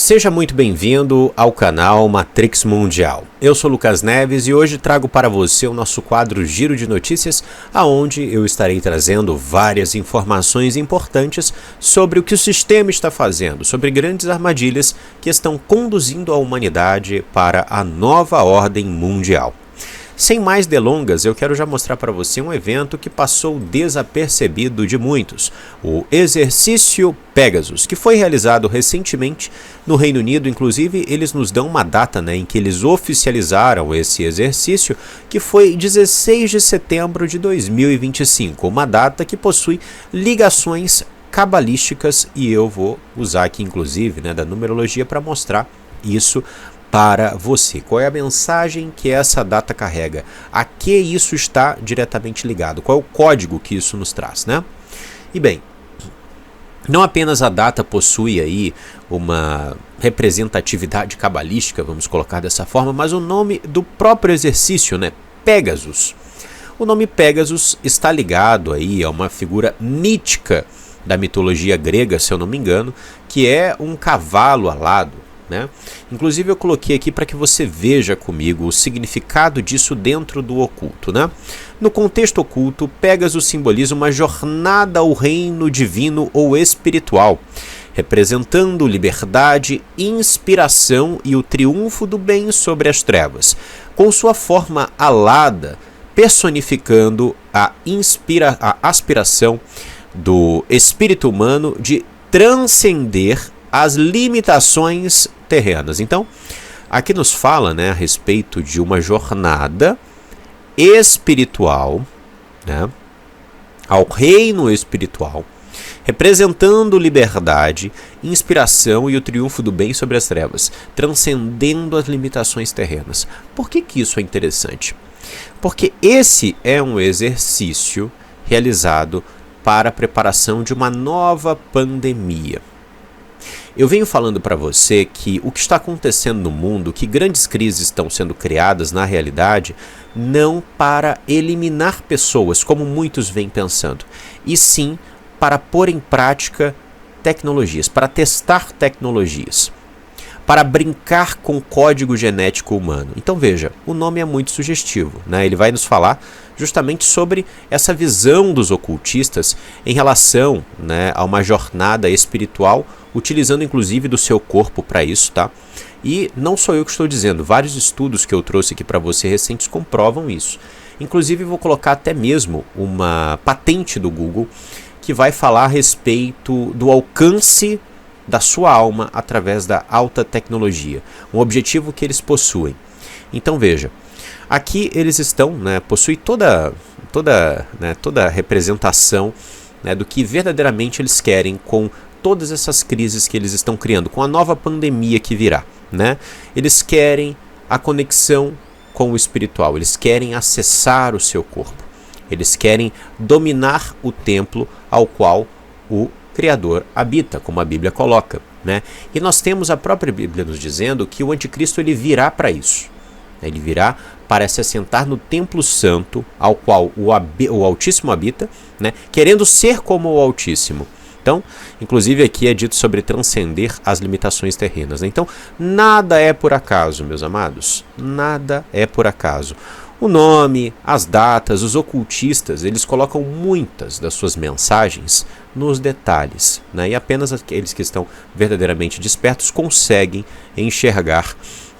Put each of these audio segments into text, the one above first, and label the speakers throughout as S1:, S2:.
S1: Seja muito bem-vindo ao canal Matrix Mundial. Eu sou Lucas Neves e hoje trago para você o nosso quadro Giro de Notícias, aonde eu estarei trazendo várias informações importantes sobre o que o sistema está fazendo, sobre grandes armadilhas que estão conduzindo a humanidade para a nova ordem mundial. Sem mais delongas, eu quero já mostrar para você um evento que passou desapercebido de muitos, o Exercício Pegasus, que foi realizado recentemente no Reino Unido. Inclusive, eles nos dão uma data, em que eles oficializaram esse exercício, que foi 16 de setembro de 2025, uma data que possui ligações cabalísticas, e eu vou usar aqui, inclusive, da numerologia para mostrar isso para você. Qual é a mensagem que essa data carrega? A que isso está diretamente ligado? Qual é o código que isso nos traz, E bem, não apenas a data possui aí uma representatividade cabalística, vamos colocar dessa forma, mas o nome do próprio exercício, Pegasus. O nome Pegasus está ligado aí a uma figura mítica da mitologia grega, se eu não me engano, que é um cavalo alado. Inclusive eu coloquei aqui para que você veja comigo o significado disso dentro do oculto. No contexto oculto, Pegasus simboliza uma jornada ao reino divino ou espiritual, representando liberdade, inspiração e o triunfo do bem sobre as trevas, com sua forma alada, personificando a aspiração do espírito humano de transcender as limitações terrenas. Então, aqui nos fala a respeito de uma jornada espiritual, ao reino espiritual, representando liberdade, inspiração e o triunfo do bem sobre as trevas, transcendendo as limitações terrenas. Por que isso é interessante? Porque esse é um exercício realizado para a preparação de uma nova pandemia. Eu venho falando para você que o que está acontecendo no mundo, que grandes crises estão sendo criadas na realidade, não para eliminar pessoas, como muitos vêm pensando, e sim para pôr em prática tecnologias, para testar tecnologias, para brincar com o código genético humano. Então veja, o nome é muito sugestivo, Ele vai nos falar justamente sobre essa visão dos ocultistas em relação a uma jornada espiritual, utilizando inclusive do seu corpo para isso, E não sou eu que estou dizendo, vários estudos que eu trouxe aqui para você recentes comprovam isso. Inclusive vou colocar até mesmo uma patente do Google que vai falar a respeito do alcance da sua alma através da alta tecnologia, um objetivo que eles possuem. Então veja, aqui eles estão, possui toda a representação do que verdadeiramente eles querem com todas essas crises que eles estão criando, com a nova pandemia que virá. Eles querem a conexão com o espiritual, eles querem acessar o seu corpo, eles querem dominar o templo ao qual o Criador habita, como a Bíblia coloca. E nós temos a própria Bíblia nos dizendo que o anticristo ele virá para isso. Ele virá para se assentar no templo santo ao qual o Altíssimo habita, querendo ser como o Altíssimo. Então, inclusive aqui é dito sobre transcender as limitações terrenas. Então, nada é por acaso, meus amados. Nada é por acaso. O nome, as datas, os ocultistas, eles colocam muitas das suas mensagens nos detalhes. E apenas aqueles que estão verdadeiramente despertos conseguem enxergar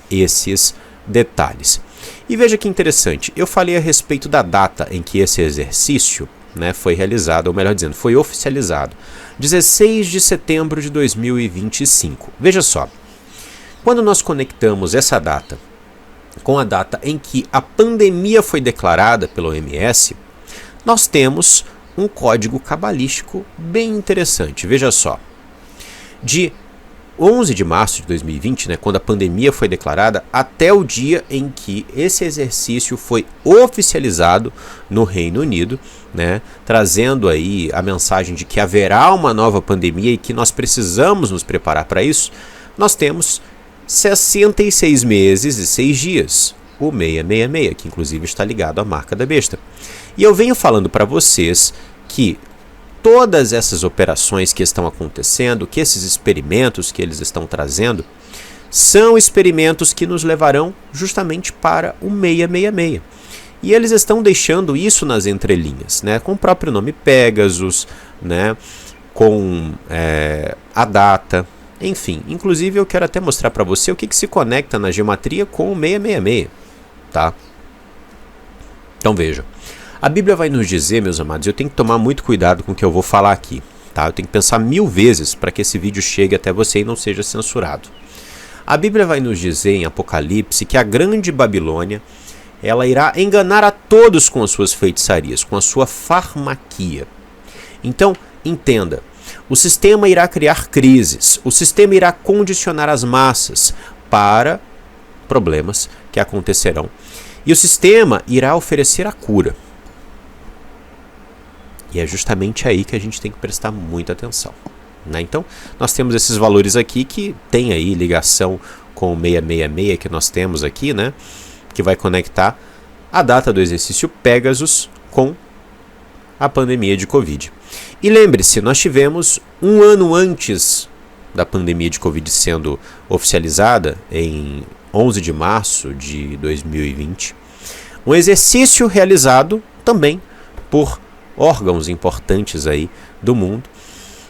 S1: esses detalhes. E veja que interessante, eu falei a respeito da data em que esse exercício foi realizado, ou melhor dizendo, foi oficializado, 16 de setembro de 2025. Veja só, quando nós conectamos essa data com a data em que a pandemia foi declarada pela OMS, nós temos um código cabalístico bem interessante. Veja só, de 11 de março de 2020, quando a pandemia foi declarada, até o dia em que esse exercício foi oficializado no Reino Unido, trazendo aí a mensagem de que haverá uma nova pandemia e que nós precisamos nos preparar para isso, nós temos 66 meses e 6 dias, o 666, que inclusive está ligado à marca da besta. E eu venho falando para vocês que todas essas operações que estão acontecendo, que esses experimentos que eles estão trazendo, são experimentos que nos levarão justamente para o 666. E eles estão deixando isso nas entrelinhas, né? Com o próprio nome Pegasus, né? Com a data, enfim. Inclusive eu quero até mostrar para você o que se conecta na geometria com o 666, tá? Então veja, a Bíblia vai nos dizer, meus amados, eu tenho que tomar muito cuidado com o que eu vou falar aqui, tá? Eu tenho que pensar 1000 vezes para que esse vídeo chegue até você e não seja censurado. A Bíblia vai nos dizer em Apocalipse que a grande Babilônia, ela irá enganar a todos com as suas feitiçarias, com a sua farmaquia. Então, entenda, o sistema irá criar crises, o sistema irá condicionar as massas para problemas que acontecerão. E o sistema irá oferecer a cura. E é justamente aí que a gente tem que prestar muita atenção, né? Então, nós temos esses valores aqui que tem aí ligação com o 666 que nós temos aqui, né? Que vai conectar a data do exercício Pegasus com a pandemia de Covid. E lembre-se, nós tivemos um ano antes da pandemia de Covid sendo oficializada, em 11 de março de 2020, um exercício realizado também por órgãos importantes aí do mundo,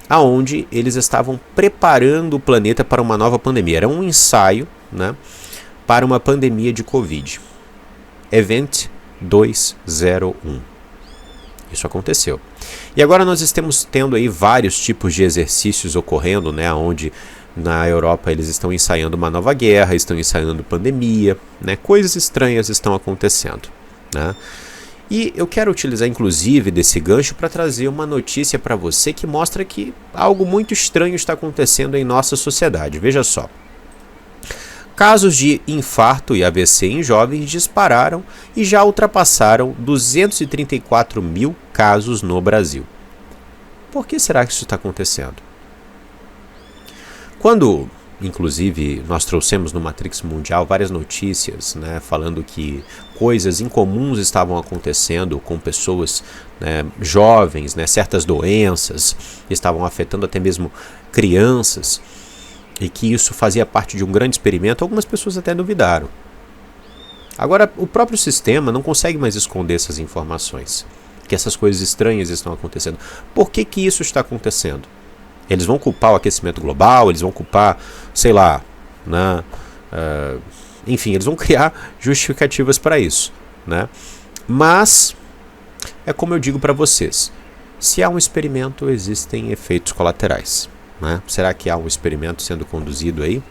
S1: aonde eles estavam preparando o planeta para uma nova pandemia. Era um ensaio, né, para uma pandemia de Covid. Event 201. Isso aconteceu. E agora nós estamos tendo aí vários tipos de exercícios ocorrendo, né, onde na Europa eles estão ensaiando uma nova guerra, estão ensaiando pandemia, né, coisas estranhas estão acontecendo, né? E eu quero utilizar inclusive desse gancho para trazer uma notícia para você que mostra que algo muito estranho está acontecendo em nossa sociedade. Veja só. Casos de infarto e AVC em jovens dispararam e já ultrapassaram 234 mil casos no Brasil. Por que será que isso está acontecendo? Quando, inclusive, nós trouxemos no Matrix Mundial várias notícias, né, falando que coisas incomuns estavam acontecendo com pessoas, né, jovens, né, certas doenças estavam afetando até mesmo crianças, e que isso fazia parte de um grande experimento, algumas pessoas até duvidaram. Agora, o próprio sistema não consegue mais esconder essas informações, que essas coisas estranhas estão acontecendo. Por que isso está acontecendo? Eles vão culpar o aquecimento global, eles vão culpar, sei lá, né? Enfim, eles vão criar justificativas para isso, né? Mas, é como eu digo para vocês, se há um experimento, existem efeitos colaterais, né? Será que há um experimento sendo conduzido aí?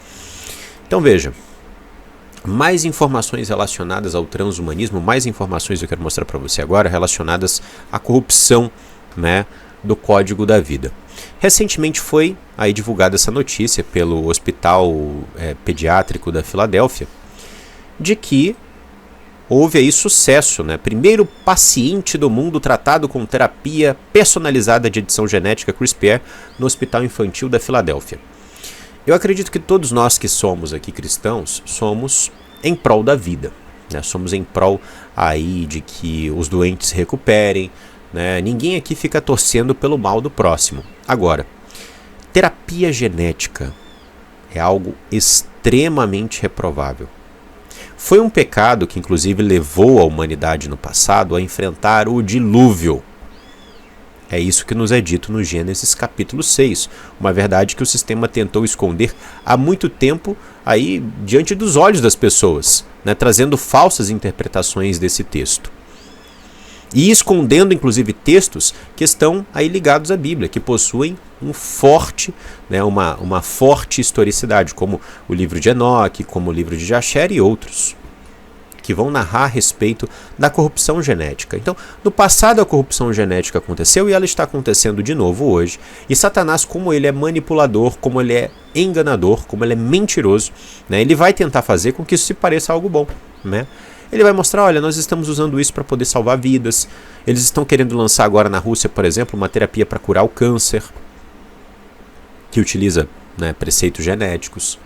S1: Então veja, mais informações relacionadas ao transhumanismo, mais informações eu quero mostrar para você agora relacionadas à corrupção, né, do Código da Vida. Recentemente foi aí divulgada essa notícia pelo Hospital Pediátrico da Filadélfia, de que houve aí sucesso, né? Primeiro paciente do mundo tratado com terapia personalizada de edição genética CRISPR no Hospital Infantil da Filadélfia. Eu acredito que todos nós que somos aqui cristãos somos em prol da vida, né? Somos em prol aí de que os doentes se recuperem, né? Ninguém aqui fica torcendo pelo mal do próximo. Agora, terapia genética é algo extremamente reprovável. Foi um pecado que inclusive levou a humanidade no passado a enfrentar o dilúvio. É isso que nos é dito no Gênesis capítulo 6, uma verdade que o sistema tentou esconder há muito tempo aí diante dos olhos das pessoas, né, trazendo falsas interpretações desse texto. E escondendo inclusive textos que estão aí ligados à Bíblia, que possuem um forte, né, uma forte historicidade, como o livro de Enoque, como o livro de Jasher e outros, que vão narrar a respeito da corrupção genética. Então, no passado a corrupção genética aconteceu e ela está acontecendo de novo hoje. E Satanás, como ele é manipulador, como ele é enganador, como ele é mentiroso, né, ele vai tentar fazer com que isso se pareça algo bom, né? Ele vai mostrar, olha, nós estamos usando isso para poder salvar vidas. Eles estão querendo lançar agora na Rússia, por exemplo, uma terapia para curar o câncer, que utiliza, né, preceitos genéticos.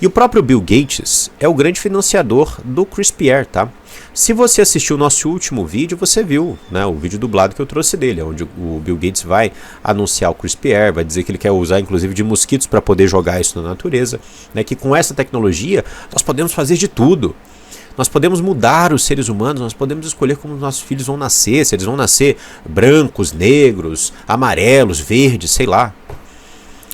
S1: E o próprio Bill Gates é o grande financiador do CRISPR, tá? Se você assistiu o nosso último vídeo, você viu, né, o vídeo dublado que eu trouxe dele, onde o Bill Gates vai anunciar o CRISPR, vai dizer que ele quer usar inclusive de mosquitos para poder jogar isso na natureza, né, que com essa tecnologia nós podemos fazer de tudo. Nós podemos mudar os seres humanos, nós podemos escolher como nossos filhos vão nascer, se eles vão nascer brancos, negros, amarelos, verdes, sei lá.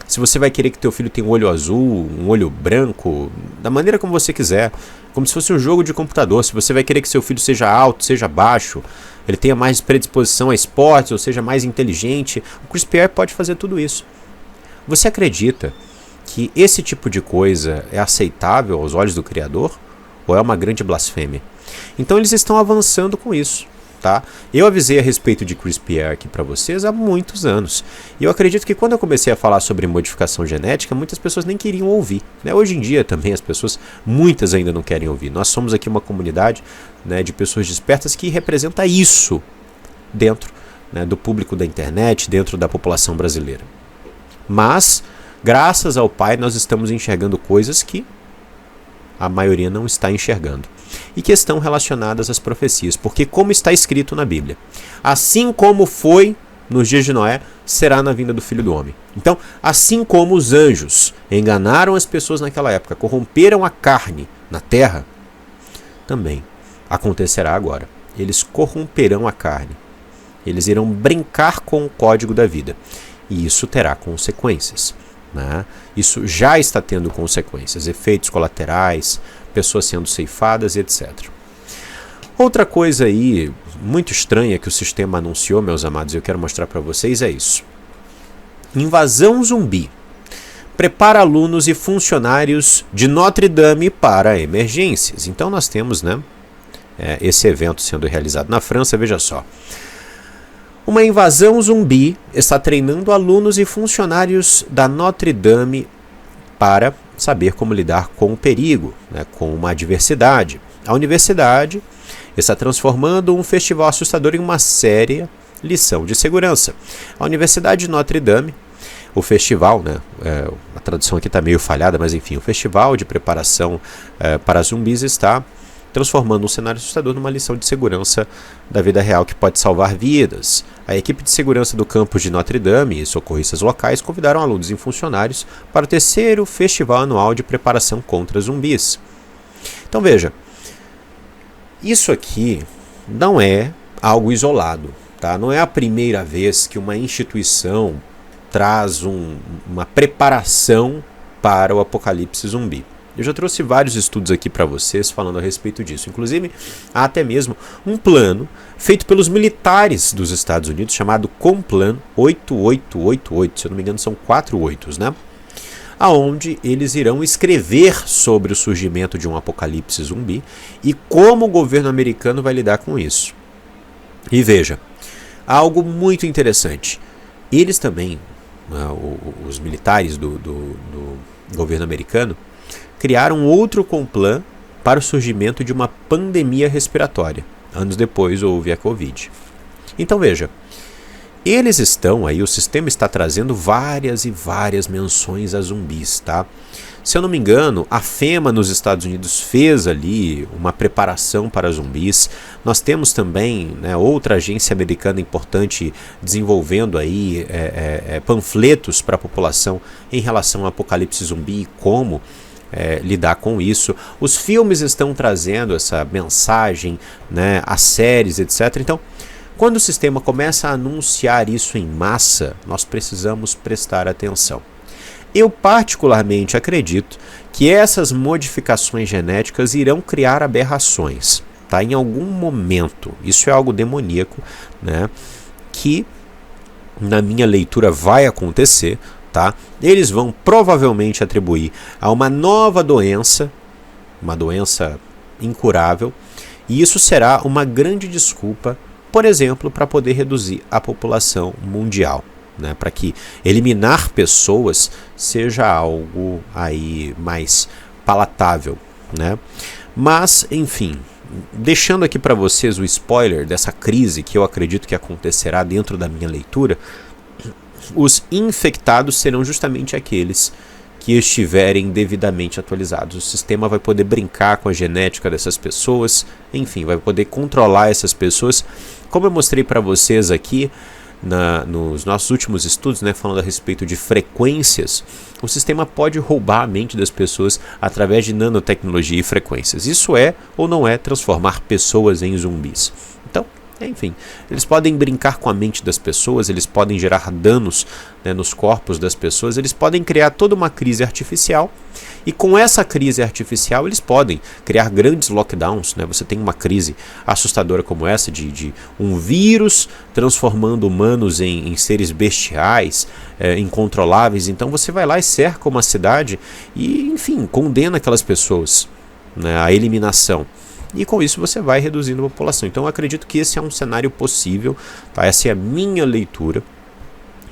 S1: Se você vai querer que teu filho tenha um olho azul, um olho branco, da maneira como você quiser, como se fosse um jogo de computador. Se você vai querer que seu filho seja alto, seja baixo, ele tenha mais predisposição a esportes, ou seja mais inteligente, o CRISPR pode fazer tudo isso. Você acredita que esse tipo de coisa é aceitável aos olhos do Criador? Ou é uma grande blasfêmia? Então eles estão avançando com isso. Tá? Eu avisei a respeito de CRISPR aqui para vocês há muitos anos. E eu acredito que quando eu comecei a falar sobre modificação genética, muitas pessoas nem queriam ouvir, né? Hoje em dia também as pessoas, muitas ainda não querem ouvir. Nós somos aqui uma comunidade, né, de pessoas despertas que representa isso dentro, né, do público da internet, dentro da população brasileira. Mas, graças ao Pai, nós estamos enxergando coisas que a maioria não está enxergando. E que estão relacionadas às profecias, porque como está escrito na Bíblia, assim como foi nos dias de Noé, será na vinda do Filho do Homem. Então, assim como os anjos enganaram as pessoas naquela época, corromperam a carne na terra, também acontecerá agora. Eles corromperão a carne. Eles irão brincar com o código da vida. E isso terá consequências, né? Isso já está tendo consequências, efeitos colaterais, pessoas sendo ceifadas e etc. Outra coisa aí muito estranha que o sistema anunciou, meus amados, e eu quero mostrar para vocês é isso. Invasão zumbi. Prepara alunos e funcionários de Notre Dame para emergências. Então nós temos, né, esse evento sendo realizado na França, veja só. Uma invasão zumbi está treinando alunos e funcionários da Notre Dame para saber como lidar com o perigo, né, com uma adversidade. A universidade está transformando um festival assustador em uma séria lição de segurança. A Universidade de Notre Dame, o festival, né, a tradução aqui está meio falhada, mas enfim, o festival de preparação para zumbis está transformando um cenário assustador numa lição de segurança da vida real que pode salvar vidas. A equipe de segurança do campus de Notre Dame e socorristas locais convidaram alunos e funcionários para o 3º Festival Anual de Preparação contra Zumbis. Então veja, isso aqui não é algo isolado, tá? Não é a primeira vez que uma instituição traz uma preparação para o apocalipse zumbi. Eu já trouxe vários estudos aqui para vocês falando a respeito disso. Inclusive, há até mesmo um plano feito pelos militares dos Estados Unidos, chamado Complan 8888. Se eu não me engano, são 4 8s, né? Aonde eles irão escrever sobre o surgimento de um apocalipse zumbi e como o governo americano vai lidar com isso. E veja, algo muito interessante. Eles também, os militares do governo americano, criaram outro Complan para o surgimento de uma pandemia respiratória. Anos depois houve a Covid. Então veja, eles estão aí, o sistema está trazendo várias e várias menções a zumbis, tá? Se eu não me engano, a FEMA nos Estados Unidos fez ali uma preparação para zumbis. Nós temos também, né, outra agência americana importante desenvolvendo aí panfletos para a população em relação ao apocalipse zumbi e como lidar com isso. Os filmes estão trazendo essa mensagem, né, as séries, etc. Então, quando o sistema começa a anunciar isso em massa, nós precisamos prestar atenção. Eu particularmente acredito que essas modificações genéticas irão criar aberrações, tá? Em algum momento. Isso é algo demoníaco, né, que na minha leitura vai acontecer. Tá? Eles vão provavelmente atribuir a uma nova doença, uma doença incurável, e isso será uma grande desculpa, por exemplo, para poder reduzir a população mundial, né? Para que eliminar pessoas seja algo aí mais palatável, né? Mas, enfim, deixando aqui para vocês o spoiler dessa crise que eu acredito que acontecerá dentro da minha leitura, os infectados serão justamente aqueles que estiverem devidamente atualizados. O sistema vai poder brincar com a genética dessas pessoas, enfim, vai poder controlar essas pessoas. Como eu mostrei para vocês aqui nos nossos últimos estudos, né, falando a respeito de frequências, o sistema pode roubar a mente das pessoas através de nanotecnologia e frequências. Isso é ou não é transformar pessoas em zumbis. Então, enfim, eles podem brincar com a mente das pessoas, eles podem gerar danos, né, nos corpos das pessoas, eles podem criar toda uma crise artificial, e com essa crise artificial eles podem criar grandes lockdowns, né? Você tem uma crise assustadora como essa de um vírus transformando humanos em seres bestiais, incontroláveis. Então você vai lá e cerca uma cidade e, enfim, condena aquelas pessoas, né, à eliminação. E com isso você vai reduzindo a população. Então eu acredito que esse é um cenário possível, tá? Essa é a minha leitura.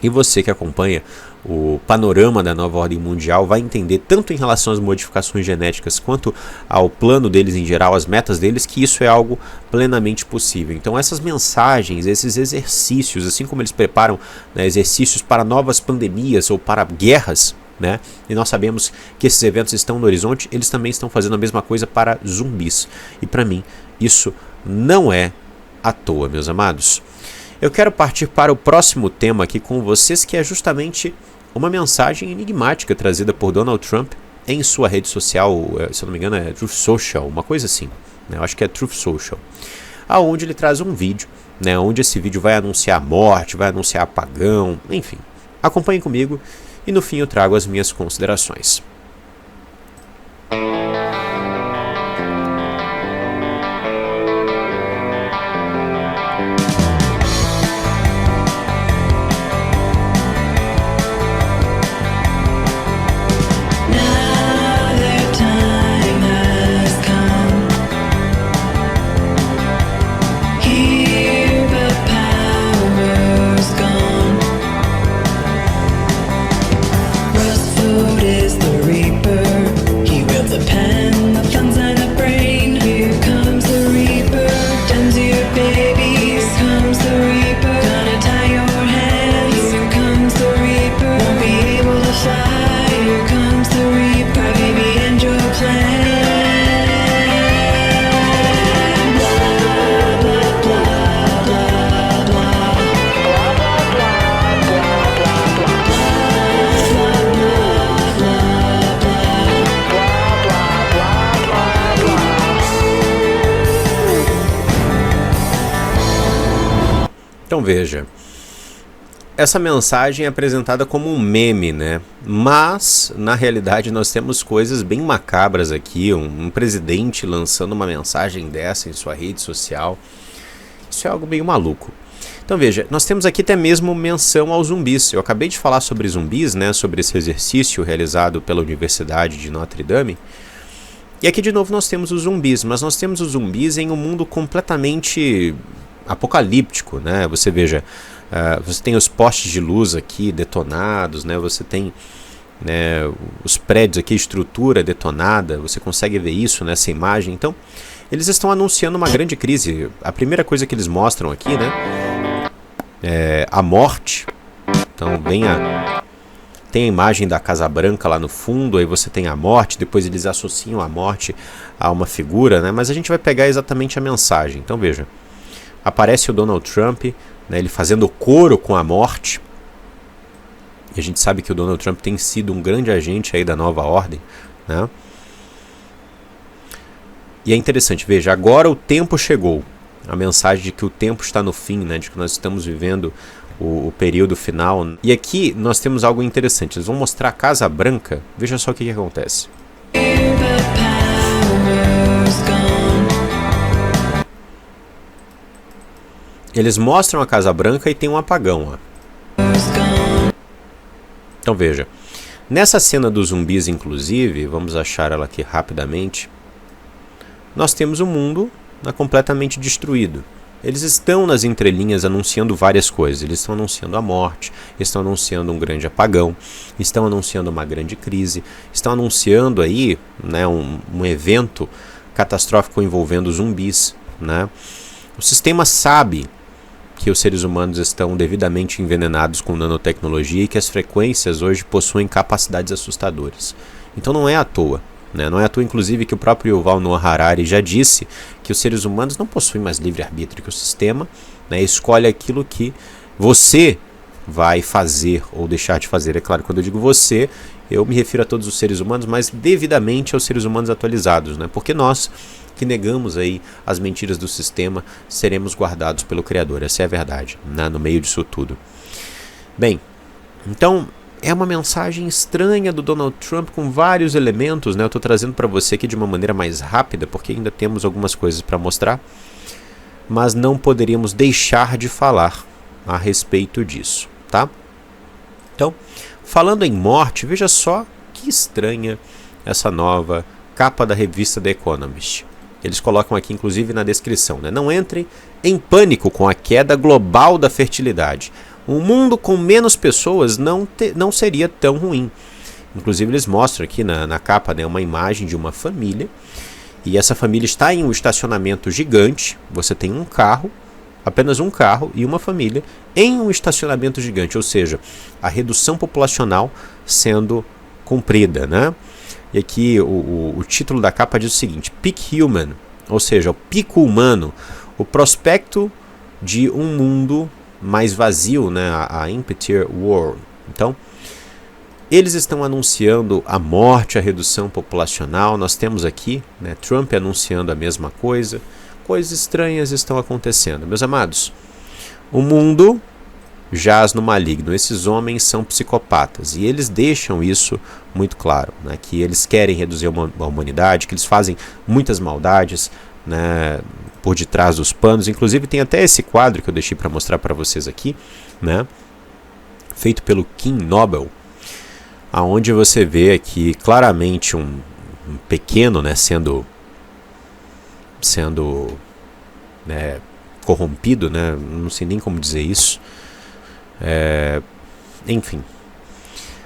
S1: E você que acompanha o panorama da nova ordem mundial vai entender, tanto em relação às modificações genéticas quanto ao plano deles em geral, as metas deles, que isso é algo plenamente possível. Então essas mensagens, esses exercícios, assim como eles preparam, né, exercícios para novas pandemias ou para guerras, né, e nós sabemos que esses eventos estão no horizonte, eles também estão fazendo a mesma coisa para zumbis. E para mim, isso não é à toa, meus amados. Eu quero partir para o próximo tema aqui com vocês, que é justamente uma mensagem enigmática trazida por Donald Trump em sua rede social, se eu não me engano é Truth Social, uma coisa assim, né? Eu acho que é Truth Social, aonde ele traz um vídeo, né, onde esse vídeo vai anunciar morte, vai anunciar apagão, enfim. Acompanhem comigo e no fim eu trago as minhas considerações. Então veja, essa mensagem é apresentada como um meme, né? Mas na realidade nós temos coisas bem macabras aqui, um presidente lançando uma mensagem dessa em sua rede social. Isso é algo meio maluco. Então veja, nós temos aqui até mesmo menção aos zumbis. Eu acabei de falar sobre zumbis, né? Sobre esse exercício realizado pela Universidade de Notre Dame. E aqui de novo nós temos os zumbis, mas nós temos os zumbis em um mundo completamente apocalíptico, né? Você veja, você tem os postes de luz aqui detonados, né? Você tem, né, os prédios aqui, estrutura detonada, você consegue ver isso nessa imagem. Então, eles estão anunciando uma grande crise. A primeira coisa que eles mostram aqui, né, é a morte. Então, tem a imagem da Casa Branca lá no fundo, aí você tem a morte, depois eles associam a morte a uma figura, né? Mas a gente vai pegar exatamente a mensagem. Então, veja. Aparece o Donald Trump, né, ele fazendo coro com a morte. E a gente sabe que o Donald Trump tem sido um grande agente aí da nova ordem, né? E é interessante, veja, agora o tempo chegou. A mensagem de que o tempo está no fim, né, de que nós estamos vivendo o período final. E aqui nós temos algo interessante. Eles vão mostrar a Casa Branca. Veja só o que acontece. Eles mostram a Casa Branca e tem um apagão, ó. Então veja, nessa cena dos zumbis inclusive, vamos achar ela aqui rapidamente, nós temos o mundo, né, completamente destruído. Eles estão nas entrelinhas anunciando várias coisas. Eles estão anunciando a morte, estão anunciando um grande apagão, estão anunciando uma grande crise, estão anunciando aí, né, um evento catastrófico envolvendo zumbis, né? O sistema sabe que os seres humanos estão devidamente envenenados com nanotecnologia e que as frequências hoje possuem capacidades assustadoras. Então não é à toa. Não é à toa, inclusive, que o próprio Yuval Noah Harari já disse que os seres humanos não possuem mais livre-arbítrio, que o sistema escolhe aquilo que você vai fazer ou deixar de fazer. É claro, quando eu digo você, eu me refiro a todos os seres humanos, mas devidamente aos seres humanos atualizados, porque nós que negamos aí as mentiras do sistema seremos guardados pelo Criador. Essa é a verdade, no meio disso tudo. Bem, então é uma mensagem estranha do Donald Trump com vários elementos, Eu estou trazendo para você aqui de uma maneira mais rápida, porque ainda temos algumas coisas para mostrar, mas não poderíamos deixar de falar a respeito disso, tá? Então, falando em morte, veja só que estranha essa nova capa da revista The Economist. Eles colocam aqui, inclusive, na descrição, Não entrem em pânico com a queda global da fertilidade. Um mundo com menos pessoas não seria tão ruim. Inclusive eles mostram aqui na capa uma imagem de uma família. E essa família está em um estacionamento gigante. Você tem um carro, apenas um carro e uma família em um estacionamento gigante. Ou seja, a redução populacional sendo cumprida. E aqui o título da capa diz o seguinte: Peak Human, ou seja, o pico humano, o prospecto de um mundo mais vazio, a emptier world. Então, eles estão anunciando a morte, a redução populacional. Nós temos aqui Trump anunciando a mesma coisa. Coisas estranhas estão acontecendo. Meus amados, o mundo jaz no maligno. Esses homens são psicopatas e eles deixam isso muito claro, que eles querem reduzir a humanidade, que eles fazem muitas maldades, por detrás dos panos. Inclusive tem até esse quadro que eu deixei para mostrar para vocês aqui, feito pelo Kim Nobel, aonde você vê aqui claramente um pequeno sendo corrompido, não sei nem como dizer isso. Enfim,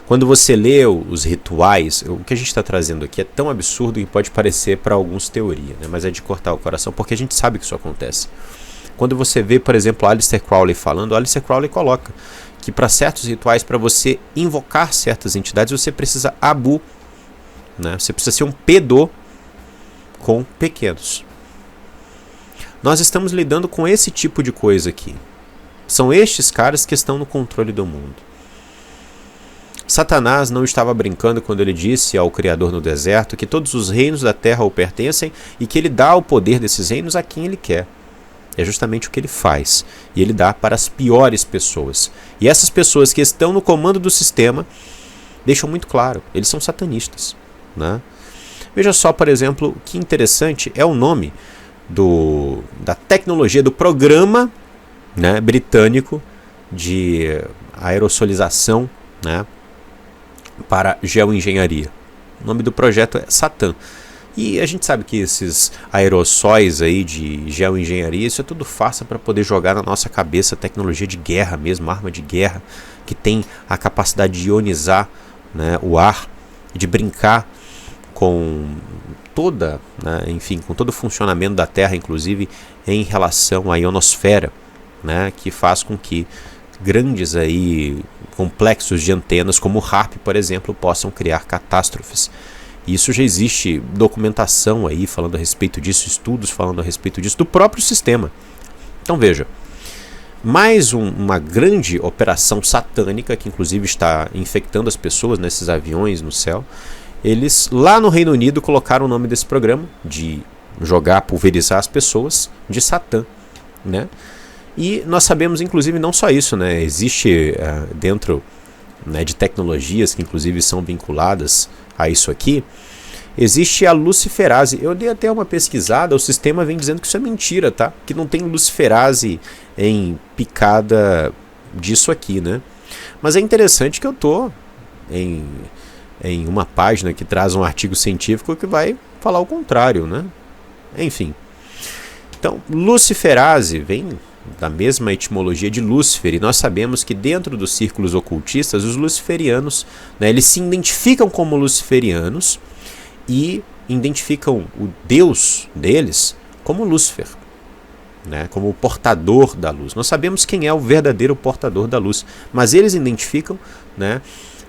S1: quando você lê os rituais, o que a gente está trazendo aqui é tão absurdo que pode parecer para alguns teoria, mas é de cortar o coração, porque a gente sabe que isso acontece. Quando você vê, por exemplo, Aleister Crowley falando, Aleister Crowley coloca que para certos rituais, para você invocar certas entidades, você precisa abu, você precisa ser um pedô com pequenos. Nós estamos lidando com esse tipo de coisa aqui. São estes caras que estão no controle do mundo. Satanás não estava brincando quando ele disse ao Criador no deserto que todos os reinos da terra o pertencem e que ele dá o poder desses reinos a quem ele quer. É justamente o que ele faz. E ele dá para as piores pessoas. E essas pessoas que estão no comando do sistema deixam muito claro, eles são satanistas. Veja só, por exemplo, que interessante é o nome da tecnologia, do programa britânico de aerosolização para geoengenharia. O nome do projeto é Satã. E a gente sabe que esses aerossóis aí de geoengenharia, isso é tudo farsa para poder jogar na nossa cabeça tecnologia de guerra mesmo, arma de guerra, que tem a capacidade de ionizar o ar, de brincar com toda, com todo o funcionamento da Terra, inclusive em relação à ionosfera, que faz com que grandes aí complexos de antenas, como o HAARP, por exemplo, possam criar catástrofes. Isso já existe documentação aí falando a respeito disso, estudos falando a respeito disso, do próprio sistema. Então veja, mais uma grande operação satânica, que inclusive está infectando as pessoas nesses aviões no céu. Eles lá no Reino Unido colocaram o nome desse programa, de jogar, pulverizar as pessoas, de Satã. E nós sabemos, inclusive, não só isso, existe dentro de tecnologias que inclusive são vinculadas a isso aqui, existe a luciferase. Eu dei até uma pesquisada, o sistema vem dizendo que isso é mentira, tá? Que não tem luciferase em picada disso aqui, Mas é interessante que eu tô em uma página que traz um artigo científico que vai falar o contrário, Enfim. Então, luciferase vem da mesma etimologia de Lúcifer, e nós sabemos que dentro dos círculos ocultistas, os luciferianos, eles se identificam como luciferianos e identificam o Deus deles como Lúcifer. né, como o portador da luz. Nós sabemos quem é o verdadeiro portador da luz, mas eles identificam, né,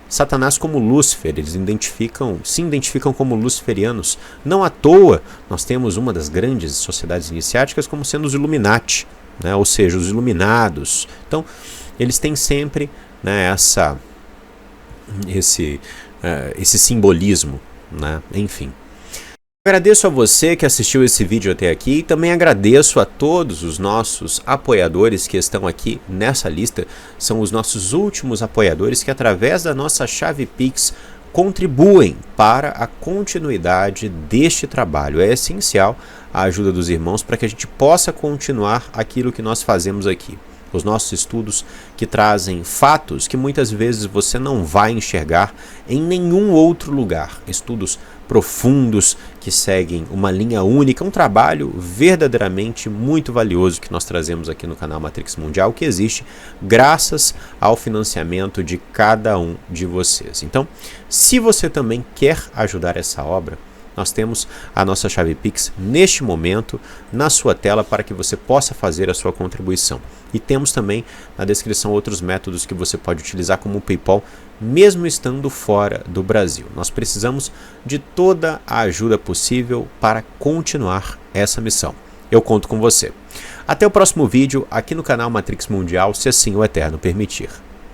S1: Satanás como Lúcifer, eles se identificam como luciferianos. Não à toa nós temos uma das grandes sociedades iniciáticas como sendo os Illuminati, né, ou seja, os iluminados. Então, eles têm sempre, né, esse simbolismo, né, enfim. Agradeço a você que assistiu esse vídeo até aqui e também agradeço a todos os nossos apoiadores que estão aqui nessa lista. São os nossos últimos apoiadores que, através da nossa chave Pix, contribuem para a continuidade deste trabalho. É essencial a ajuda dos irmãos para que a gente possa continuar aquilo que nós fazemos aqui. Os nossos estudos que trazem fatos que muitas vezes você não vai enxergar em nenhum outro lugar. Estudos profundos que seguem uma linha única, um trabalho verdadeiramente muito valioso que nós trazemos aqui no canal Matrix Mundial, que existe graças ao financiamento de cada um de vocês. Então, se você também quer ajudar essa obra, nós temos a nossa chave Pix neste momento na sua tela para que você possa fazer a sua contribuição. E temos também na descrição outros métodos que você pode utilizar como o PayPal, mesmo estando fora do Brasil. Nós precisamos de toda a ajuda possível para continuar essa missão. Eu conto com você. Até o próximo vídeo aqui no canal Matrix Mundial, se assim o Eterno permitir.